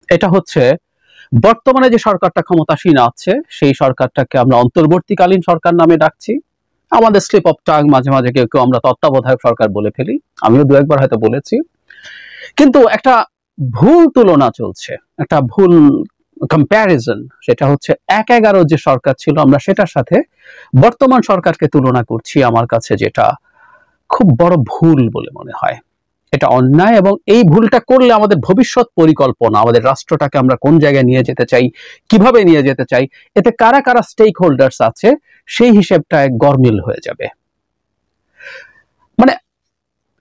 এটা হচ্ছে বর্তমানে যে সরকারটা ক্ষমতাসীন আছে সেই সরকারটাকে আমরা অন্তর্বর্তীকালীন সরকার নামে ডাকছি। আমাদের স্লিপ অফ টাং মাঝে মাঝে কেউ কেউ আমরা তত্ত্বাবধায়ক সরকার বলে ফেলি, আমিও দু একবার হয়তো বলেছি। কিন্তু একটা ভুল তুলনা চলছে, একটা ভুল কম্প্যারিজন, সেটা হচ্ছে ১/১১ যে সরকার ছিল আমরা সেটার সাথে বর্তমান সরকারকে তুলনা করছি। আমার কাছে যেটা খুব বড় ভুল বলে মনে হয়, এটা অন্যায়, এবং এই ভুলটা করলে আমাদের ভবিষ্যৎ পরিকল্পনা, আমাদের রাষ্ট্রটাকে আমরা কোন জায়গায় নিয়ে যেতে চাই, কিভাবে নিয়ে যেতে চাই, এতে কারা কারা স্টেক হোল্ডার্স আছে সেই হিসেবটা গরমিল হয়ে যাবে। মানে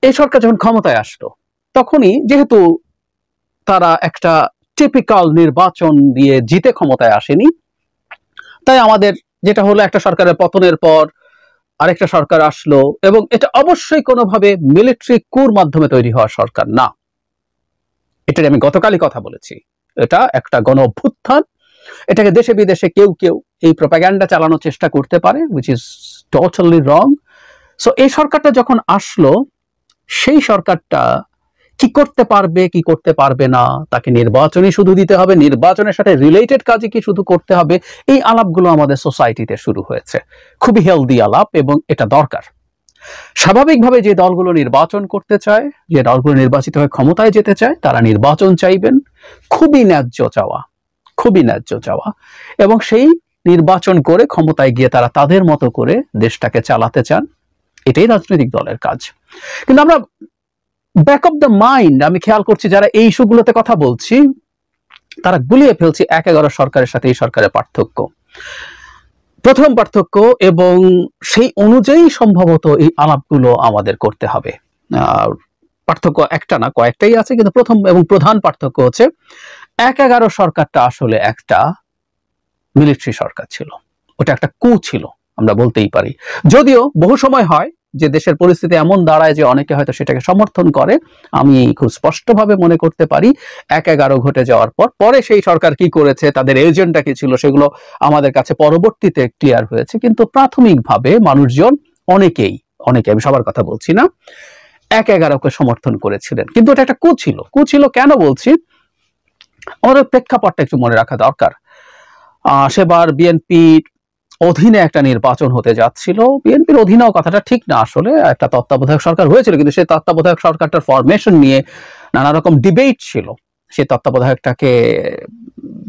এই সরকার যখন ক্ষমতায় আসলো তখনই যেহেতু তারা একটা টিপিক্যাল নির্বাচন দিয়ে জিতে ক্ষমতায় আসেনি, তাই আমাদের যেটা হলো একটা সরকারের পতনের পর আরেকটা সরকার আসলো, এবং এটা অবশ্যই কোনোভাবে মিলিটারি কুর মাধ্যমে তৈরি হওয়া সরকার না। এটাই আমি গতকালই কথা বলেছি, এটা একটা গণ অভ্যুত্থান। এটাকে দেশে বিদেশে কেউ কেউ এই প্রপাগান্ডা চালানোর চেষ্টা করতে পারে, which is totally wrong. So এই সরকারটা যখন আসলো, সেই সরকারটা কি করতে পারবে কি করতে পারবে না, তাকে নির্বাচনই শুধু দিতে হবে, নির্বাচনের সাথে রিলেটেড কাজই কি শুধু করতে হবে, এই আলাপগুলো আমাদের সোসাইটিতে শুরু হয়েছে। খুবই হেলদি আলাপ, এবং এটা দরকার। স্বাভাবিকভাবে যে দলগুলো নির্বাচন করতে চায়, যে দলগুলো নির্বাচিত হয়ে ক্ষমতায় যেতে চায়, তারা নির্বাচন চাইবেন, খুবই ন্যায্য চাওয়া, খুবই ন্যায্য চাওয়া, এবং সেই নির্বাচন করে ক্ষমতায় গিয়ে তারা তাদের মতো করে দেশটাকে চালাতে চান। এটাই রাজনৈতিক দলের কাজ। কিন্তু আমরা ব্যাক অফ দ্য মাইন্ড আমি খেয়াল করছি যারা এই ইস্যুগুলোতে কথা বলছি, তারা গুলিয়ে ফেলছি ১/১১ সরকারের সাথে এই সরকারের পার্থক্য। প্রথম পার্থক্য, এবং সেই অনুযায়ী সম্ভবত এই আলাপগুলো আমাদের করতে হবে। পার্থক্য একটা না, কয়েকটাই আছে, কিন্তু প্রথম এবং প্রধান পার্থক্য হচ্ছে ১/১১ সরকারটা আসলে একটা মিলিটারি সরকার ছিল, ওটা একটা কু ছিল আমরা বলতেই পারি। যদিও বহু সময় হয় যে দেশের পরিস্থিতি এমন দাঁড়ায় যে অনেকে হয়তো সেটাকে সমর্থন করে, আমি খুব স্পষ্টভাবে মনে করতে পারি ১/১১ ঘটে যাওয়ার পর পরে সেই সরকার কি করেছে, তাদের এজেন্ডা কি ছিল, সেগুলো আমাদের কাছে পরবর্তীতে ক্লিয়ার হয়েছে। কিন্তু প্রাথমিকভাবে মানুষজন অনেকেই, আমি সবার কথা বলছি না, ১/১১কে সমর্থন করেছিলেন। কিন্তু এটা একটা কু ছিল। কু ছিল কেন বলছি, আমাদের প্রেক্ষাপটটা একটু মনে রাখা দরকার। সেবার বিএনপির অধীনে একটা নির্বাচন হতে যাচ্ছিল। বিএনপির অধীনেও কথাটা ঠিক না, আসলে একটা তত্ত্বাবধায়ক সরকার হয়েছিল, কিন্তু সেই তত্ত্বাবধায়ক সরকারটার ফরমেশন নিয়ে নানা রকম ডিবেট ছিল। সেই তত্ত্বাবধায়কটাকে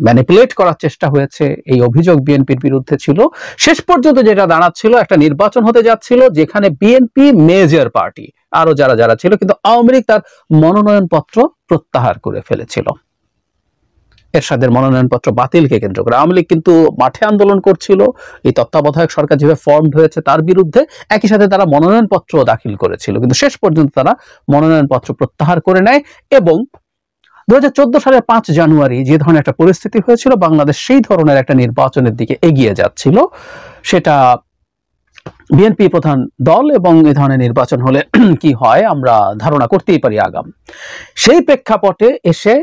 ম্যানিপুলেট করার চেষ্টা হয়েছে, এই অভিযোগ বিএনপির বিরুদ্ধে ছিল। শেষ পর্যন্ত যেটা দাঁড়াচ্ছিল, একটা নির্বাচন হতে যাচ্ছিল যেখানে বিএনপি মেজর পার্টি, আরো যারা যারা ছিল, কিন্তু আওয়ামী লীগ তার মনোনয়নপত্র প্রত্যাহার করে ফেলেছিল। এরশাদের মনোনয়নপত্র বাতিলকে কেন্দ্র করে আওয়ামী লীগ কিন্তু মাঠে আন্দোলন করছিল এই তত্ত্বাবধায়ক সরকার যেভাবে ফর্মড হয়েছে তার বিরুদ্ধে। একই সাথে তারা মনোনয়নপত্র দাখিল করেছিল, কিন্তু শেষ পর্যন্ত তারা মনোনয়নপত্র প্রত্যাহার করে নেয়। এবং 2014 সালের 5 জানুয়ারি যে ধরনের একটা পরিস্থিতি হয়েছিল, বাংলাদেশ সেই ধরনের একটা নির্বাচনের দিকে এগিয়ে যাচ্ছিল। সেটা বিএনপি প্রধান দল, এবং এই ধরনের নির্বাচন হলে কি হয় আমরা ধারণা করতেই পারি আগাম। সেই প্রেক্ষাপটে এসে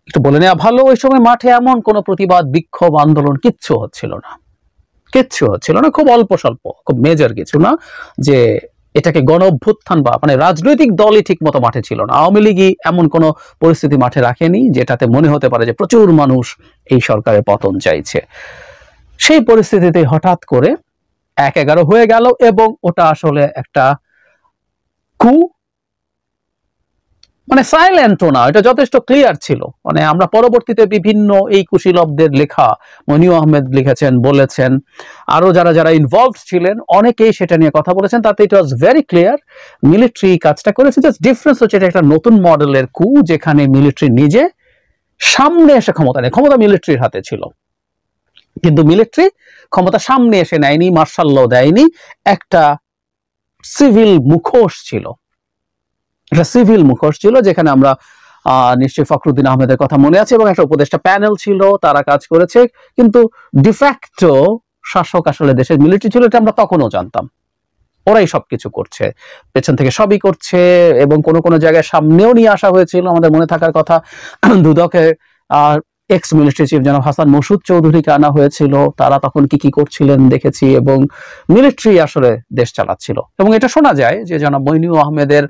একটু বলে নেওয়া ভালো, ওই সময় মাঠে এমন কোনো প্রতিবাদ, বিক্ষোভ, আন্দোলন কিচ্ছু হচ্ছিল না, খুব অল্প স্বল্প, খুব মেজর কিছু না, যে এটাকে গণ অভ্যুত্থান বা মানে রাজনৈতিক দলই ঠিক মতো মাঠে ছিল না। আওয়ামী লীগই এমন কোনো পরিস্থিতি মাঠে রাখেনি যেটাতে মনে হতে পারে যে প্রচুর মানুষ এই সরকারের পতন চাইছে। সেই পরিস্থিতিতে হঠাৎ করে ১/১১ হয়ে গেল, এবং ওটা আসলে একটা কু, মানে সাইলেন্টও না, এটা যথেষ্ট ক্লিয়ার ছিল। মানে আমরা পরবর্তীতে বিভিন্ন এই কুশীলবদের লেখা, মনিউ আহমেদ লিখেছেন, বলেছেন, আরো যারা যারা ইনভলভ ছিলেন অনেকেই সেটা নিয়ে কথা বলেছেন, তাতে ইট ওয়াজ ভেরি ক্লিয়ার মিলিটারি কাজটা করেছে। জাস্ট ডিফারেন্স হচ্ছে এটা একটা নতুন মডেলের কু, যেখানে মিলিটারি নিজে সামনে এসে ক্ষমতা নেয়। ক্ষমতা মিলিটারির হাতে ছিল, কিন্তু মিলিটারি ক্ষমতা সামনে এসে নেয়নি, মার্শাল ল দেয়নি, একটা সিভিল মুখোশ ছিল, একটা সিভিল মুখোশ ছিল, যেখানে আমরা নিশ্চয়ই ফখরুদ্দিন আহমেদের কথা মনে আছে, এবং একটা উপদেষ্টা প্যানেল ছিল, তারা কাজ করেছে। কিন্তু ডিফ্যাক্টো শাসক আসলে দেশের মিলিটারি ছিল, এটা আমরা তখনও জানতাম। ওরাই সবকিছু করছে, পেছন থেকে সবই করছে, এবং কোনো কোনো জায়গায় সামনেও নিয়ে আসা হয়েছিল। আমাদের মনে থাকার কথা, দুদকে এক্স মিলিটারি চিফ জনাব হাসান মসুদ চৌধুরীকে আনা হয়েছিল, তারা তখন কি কি করছিলেন দেখেছি, এবং মিলিটারি আসলে দেশ চালাচ্ছিল। এবং এটা শোনা যায় যে জনাব মইনু আহমেদের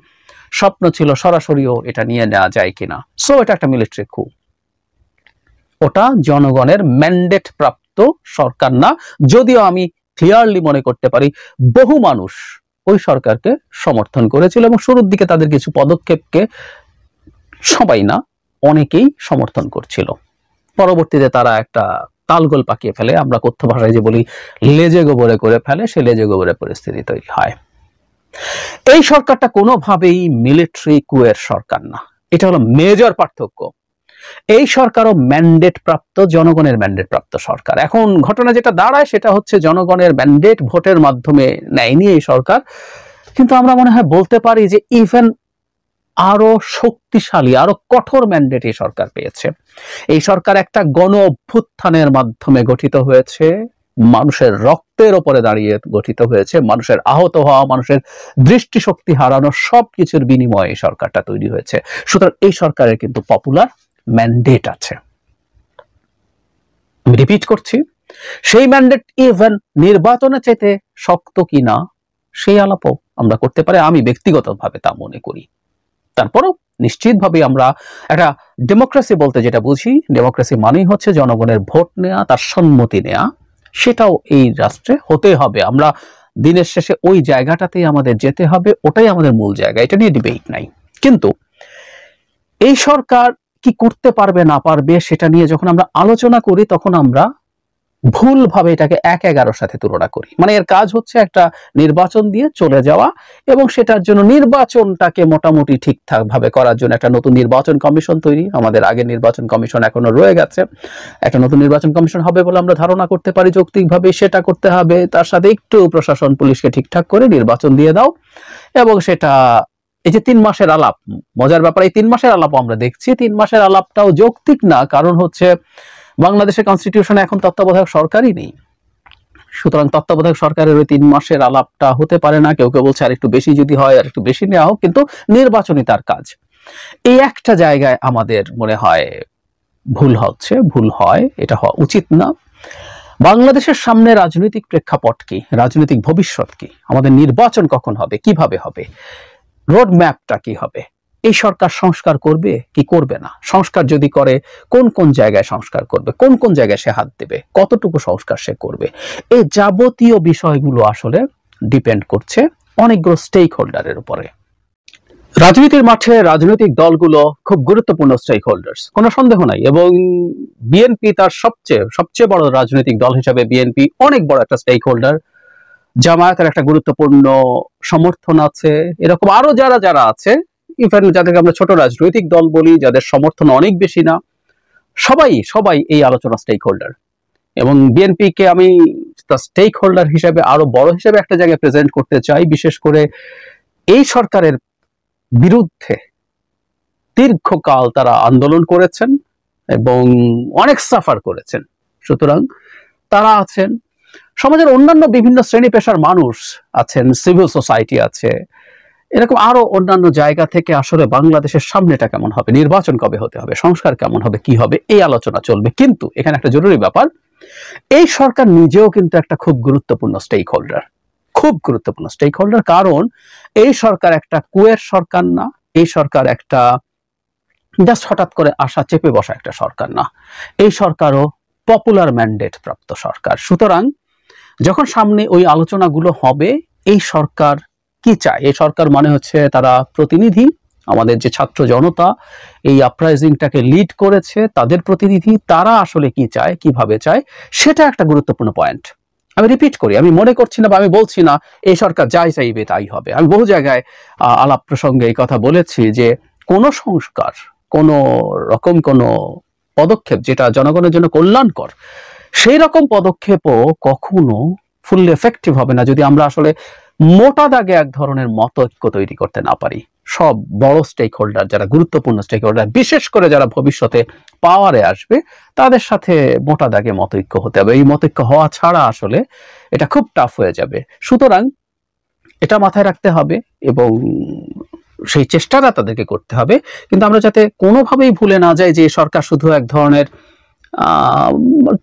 স্বপ্ন ছিল সরাসরিও এটা নিয়ে নেওয়া যায় কিনা। সো এটা একটা মিলিটারি কু, ওটা জনগণের ম্যান্ডেট প্রাপ্ত সরকার না, যদিও আমি ক্লিয়ারলি মনে করতে পারি বহু মানুষ ওই সরকারকে সমর্থন করেছিল এবং শুরুর দিকে তাদের কিছু পদক্ষেপকে, সবাই না অনেকেই সমর্থন করছিল। পরবর্তীতে তারা একটা তালগোল পাকিয়ে ফেলে, আমরা কথ্য ভাষায় যে বলি লেজে গোবরে করে ফেলে, সে লেজে গোবরে পরিস্থিতি তৈরি হয়। এই সরকারটা কোনোভাবেই মিলিটারি কুয়ের সরকার না, এটা হলো মেজর পার্থক্য। এই সরকারও ম্যান্ডেট প্রাপ্ত, জনগণের ম্যান্ডেট প্রাপ্ত সরকার। এখন ঘটনা যেটা দাঁড়ায় সেটা হচ্ছে জনগণের ম্যান্ডেট ভোটের মাধ্যমে নেয়নি এই সরকার, কিন্তু আমরা মনে হয় বলতে পারি যে ইভেন আরো শক্তিশালী, আরো কঠোর ম্যান্ডেট এই সরকার পেয়েছে। এই সরকার একটা গণ অভ্যুত্থানের মাধ্যমে গঠিত হয়েছে, মানুষের রক্তের ওপরে দাঁড়িয়ে গঠিত হয়েছে, মানুষের আহত হওয়া, মানুষের দৃষ্টিশক্তি হারানো সবকিছুর বিনিময়ে এই সরকারটা তৈরি হয়েছে। সুতরাং এই সরকারের কিন্তু পপুলার ম্যান্ডেট আছে। আমি রিপিট করছি, সেই ম্যান্ডেট ইভেন নির্বাচনের চাইতে শক্ত কিনা সেই আলাপও আমরা করতে পারি, আমি ব্যক্তিগতভাবে তা মনে করি। তারপরও নিশ্চিতভাবে আমরা একটা ডেমোক্রেসি বলতে যেটা বুঝি, ডেমোক্রেসি মানেই হচ্ছে জনগণের ভোট নেওয়া, তার সম্মতি নেওয়া, সেটাও এই রাষ্ট্রে হতে হবে। আমরা দিনের শেষে ওই জায়গাটাতেই আমাদের যেতে হবে, ওটাই আমাদের মূল জায়গা, এটা নিয়ে ডিবেট নাই। কিন্তু এই সরকার কি করতে পারবে না পারবে সেটা নিয়ে যখন আমরা আলোচনা করি তখন আমরা ভুলভাবে এটাকে ১-১১ সাথে তুলনা করি। মানে এর কাজ হচ্ছে একটা নির্বাচন দিয়ে চলে যাওয়া এবং সেটার জন্য নির্বাচনটাকে মোটামুটি ঠিকঠাক ভাবে করার জন্য একটা নতুন নির্বাচন কমিশন তৈরি। আমাদের আগের নির্বাচন কমিশন এখনো রয়ে গেছে, একটা নতুন নির্বাচন কমিশন হবে বলে আমরা ধারণা করতে পারি যৌক্তিকভাবে। সেটা করতে হবে, তার সাথে একটু প্রশাসন পুলিশকে ঠিকঠাক করে নির্বাচন দিয়ে দাও এবং সেটা এই যে 3 মাসের আলাপ, মজার ব্যাপার এই 3 মাসের আলাপও আমরা দেখছি 3 মাসের আলাপটাও যৌক্তিক না, কারণ হচ্ছে বাংলাদেশের কনস্টিটিউশনে এখন তত্ত্বাবধায়ক সরকারই নেই। সুতরাং তত্ত্বাবধায়ক সরকারের ওই 3 মাসের আলাপটা হতে পারে না। কেউ কেউ বলছে আর একটু বেশি যদি হয় আর একটু বেশি নেওয়া হোক, কিন্তু নির্বাচনই তার কাজ। এই একটা জায়গায় আমাদের মনে হয় ভুল হচ্ছে, ভুল হয়, এটা হওয়া উচিত না। বাংলাদেশের সামনে রাজনৈতিক প্রেক্ষাপট কি, রাজনৈতিক ভবিষ্যৎ কি, আমাদের নির্বাচন কখন হবে, কিভাবে হবে, রোড ম্যাপটা কি হবে, এই সরকার সংস্কার করবে কি করবে না, সংস্কার যদি করে কোন কোন জায়গায় সংস্কার করবে, কোন কোন জায়গায় সে হাত দেবে, কতটুকু সংস্কার সে করবে, এই যাবতীয় বিষয়গুলো আসলে ডিপেন্ড করছে অনেকগুলো স্টেক হোল্ডারের উপরে। রাজনীতির মাঠে রাজনৈতিক দলগুলো খুব গুরুত্বপূর্ণ স্টেক হোল্ডার্স, কোনো সন্দেহ নাই। এবং বিএনপি তার সবচেয়ে বড় রাজনৈতিক দল হিসাবে বিএনপি অনেক বড় একটা স্টেক হোল্ডার। জামায়াতের একটা গুরুত্বপূর্ণ সমর্থন আছে, এরকম আরো যারা যারা আছে, ইভেন যাদেরকে আমরা ছোট রাজনৈতিক দল বলি, যাদের সমর্থন অনেক বেশি না, সবাই এই আলোচনা স্টেক হোল্ডার। এবং বিএনপি কে আমি স্টেক হোল্ডার হিসেবে আরো বড় হিসেবে একটা জায়গায় প্রেজেন্ট করতে চাই। বিশেষ করে এই সরকারের বিরুদ্ধে দীর্ঘকাল তারা আন্দোলন করেছেন এবং অনেক সাফার করেছেন। সুতরাং তারা আছেন, সমাজের অন্যান্য বিভিন্ন শ্রেণী পেশার মানুষ আছেন, সিভিল সোসাইটি আছে, এরকম আরো অন্যান্য জায়গা থেকে আসলে বাংলাদেশের সামনেটা কেমন হবে, নির্বাচন কবে হতে হবে, সংস্কার কেমন হবে, কি হবে, এই আলোচনা চলবে। কিন্তু এখানে একটা জরুরি ব্যাপার, এই সরকার নিজেও কিন্তু একটা খুব গুরুত্বপূর্ণ স্টেক হোল্ডার, খুব গুরুত্বপূর্ণ স্টেক হোল্ডার। কারণ এই সরকার একটা কুয়ের সরকার না, এই সরকার একটা জাস্ট হঠাৎ করে আসা চেপে বসা একটা সরকার না, এই সরকারও পপুলার ম্যান্ডেট প্রাপ্ত সরকার। সুতরাং যখন সামনে ওই আলোচনাগুলো হবে, এই সরকার কি চায়, এই সরকার মানে হচ্ছে তারা প্রতিনিধি, আমাদের যে ছাত্র জনতা এই আপরাইজিংটাকে লিড করেছে তাদের প্রতিনিধি, তারা আসলে কি চায়, কিভাবে চায়, সেটা একটা গুরুত্বপূর্ণ পয়েন্ট। আমি রিপিট করি, আমি মনে করছি না বা আমি বলছি না এই সরকার যাই চাইবে তাই হবে। আমি বহু জায়গায় আলাপ প্রসঙ্গে এই কথা বলেছি যে কোনো সংস্কার, কোনো রকম কোনো পদক্ষেপ যেটা জনগণের জন্য কল্যাণকর, সেই রকম পদক্ষেপও কখনো ফুললি এফেক্টিভ হবে না যদি আমরা আসলে মোটা দাগে এক ধরনের মতৈক্য তৈরি করতে না পারি। সব বড় স্টেক হোল্ডার, যারা গুরুত্বপূর্ণ স্টেক হোল্ডার, বিশেষ করে যারা ভবিষ্যতে পাওয়ারে আসবে, তাদের সাথে মোটা দাগে মতৈক্য হতে হবে। এই মতৈক্য হওয়া ছাড়া আসলে এটা খুব টাফ হয়ে যাবে। সুতরাং এটা মাথায় রাখতে হবে এবং সেই চেষ্টাটা তাদেরকে করতে হবে। কিন্তু আমরা যাতে কোনোভাবেই ভুলে না যাই যে সরকার শুধু এক ধরনের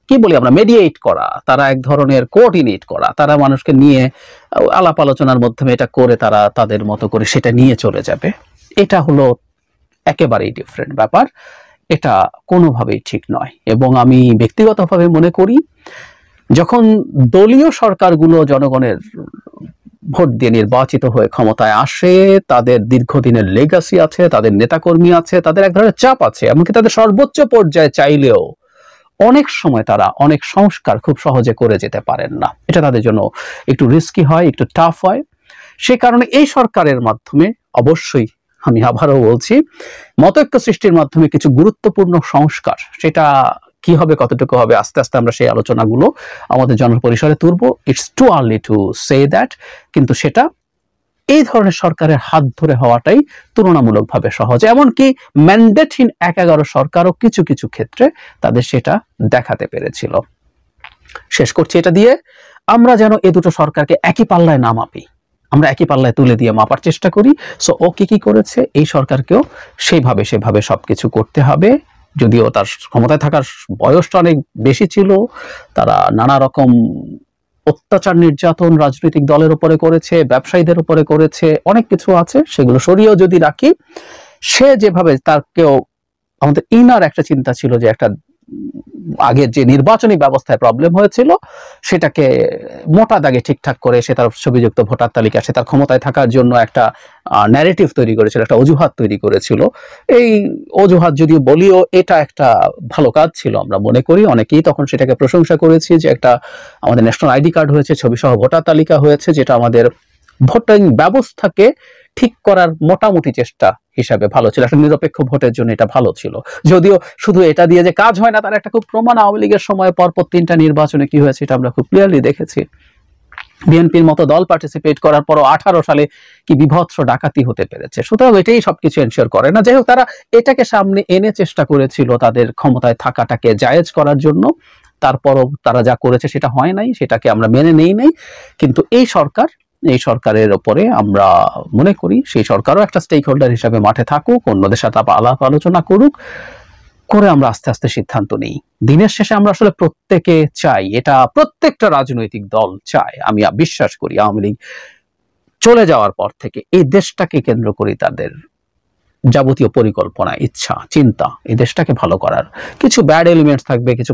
কি বলি আমরা মেডিয়েট করা, তারা এক ধরনের কোঅর্ডিনেট করা, তারা মানুষকে নিয়ে আলাপ আলোচনার মাধ্যমে এটা করে তারা তাদের মতো করে সেটা নিয়ে চলে যাবে, এটা হলো একেবারেই ডিফারেন্ট ব্যাপার, এটা কোনোভাবেই ঠিক নয়। এবং আমি ব্যক্তিগতভাবে মনে করি যখন দলীয় সরকারগুলো জনগণের ভোট দিয়ে নির্বাচিত হয়ে ক্ষমতায় আসে, তাদের দীর্ঘদিনের লেগাসি আছে, তাদের নেতাকর্মী আছে, তাদের এক ধরনের চাপ আছে, এমনকি তাদের সর্বোচ্চ পর্যায়ে চাইলেও অনেক সময় তারা অনেক সংস্কার খুব সহজে করে যেতে পারেন না। এটা তাদের জন্য একটু রিস্কি হয়, একটু টাফ হয়। সে কারণে এই সরকারের মাধ্যমে অবশ্যই, আমি আবারও বলছি, মতৈক্য সৃষ্টির মাধ্যমে কিছু গুরুত্বপূর্ণ সংস্কার, সেটা কি হবে, কতটুকু হবে, আস্তে আস্তে আমরা সেই আলোচনাগুলো আমাদের জনপরিসরে তুলবো। It's too early to say that, কিন্তু সেটা এই ধরনের সরকারের হাত ধরে হওয়াটাই তুলনামূলকভাবে সহজ। এমনকি ম্যান্ডেটহীন ১-১১ সরকারও কিছু কিছু ক্ষেত্রে তাদের সেটা দেখাতে পেরেছিল। শেষ করছি এটা দিয়ে, আমরা যেন এ দুটো সরকারকে একই পাল্লায় না মাপি, আমরা একই পাল্লায় তুলে দিয়ে মাপার চেষ্টা করি। সো ও কি করেছে, এই সরকারকেও সেভাবে সবকিছু করতে হবে। যদিও তার ক্ষমতায় থাকার বয়সটা অনেক বেশি ছিল, তারা নানা রকম অত্যাচার নির্যাতন রাজনৈতিক দলের উপরে করেছে, ব্যবসায়ীদের উপরে করেছে, অনেক কিছু আছে, সেগুলো সরিয়েও যদি রাখি, সে যেভাবে তারকেও, আমাদের ইনার একটা চিন্তা ছিল যে একটা আগের যে নির্বাচনী ব্যবস্থায় প্রবলেম হয়েছিল সেটাকে মোটা দাগে ঠিকঠাক করে সে তার ছবিযুক্ত ভোটার তালিকা, সে তার ক্ষমতায় থাকার জন্য একটা ন্যারেটিভ তৈরি করেছিল, একটা অজুহাত তৈরি করেছিল। এই অজুহাত যদিও বলিও, এটা একটা ভালো কাজ ছিল আমরা মনে করি, অনেকেই তখন সেটাকে প্রশংসা করেছি যে একটা আমাদের ন্যাশনাল আইডি কার্ড হয়েছে, ছবি সহ ভোটার তালিকা হয়েছে, যেটা আমাদের ভোটিং ব্যবস্থাকে ঠিক করার মোটামুটি চেষ্টা হিসাবে ভালো ছিল, একটা নিরপেক্ষ ভোটের জন্য এটা ভালো ছিল। যদিও শুধু এটা দিয়ে যে কাজ হয় না, তার একটা খুব প্রমাণ আওয়ামী লীগের সময় পরপর 3টা নির্বাচনে কি হয়েছে এটা আমরা খুব ক্লিয়ারলি দেখেছি। বিএনপির মতো দল পার্টিসিপেট করার পরও 18 সালে কি বিভৎস ডাকাতি হতে পেরেছে। সুতরাং এটাই সবকিছু এনশিওর করে না। যাই হোক, তারা এটাকে সামনে এনে চেষ্টা করেছিল তাদের ক্ষমতায় থাকাটাকে জায়েজ করার জন্য, তারপরও তারা যা করেছে সেটা হয় নাই, সেটাকে আমরা মেনে নেই নাই। কিন্তু এই সরকারের ওপরে আমরা মনে করি সেই সরকারও একটা স্টেক হোল্ডার হিসাবে মাঠে থাকুক, অন্যদের সাথে আলাপ আলোচনা করুক, করে আমরা আস্তে আস্তে সিদ্ধান্ত নিই। দিনের শেষে আমরা আসলে প্রত্যেকে চাই, এটা প্রত্যেকটা রাজনৈতিক দল চায়, আমি বিশ্বাস করি আওয়ামী লীগ চলে যাওয়ার পর থেকে এই দেশটাকে কেন্দ্র করি তাদের যাবতীয় পরিকল্পনা, ইচ্ছা, চিন্তা, এই দেশটাকে ভালো করার। কিছু ব্যাড এলিমেন্টস থাকবে, কিছু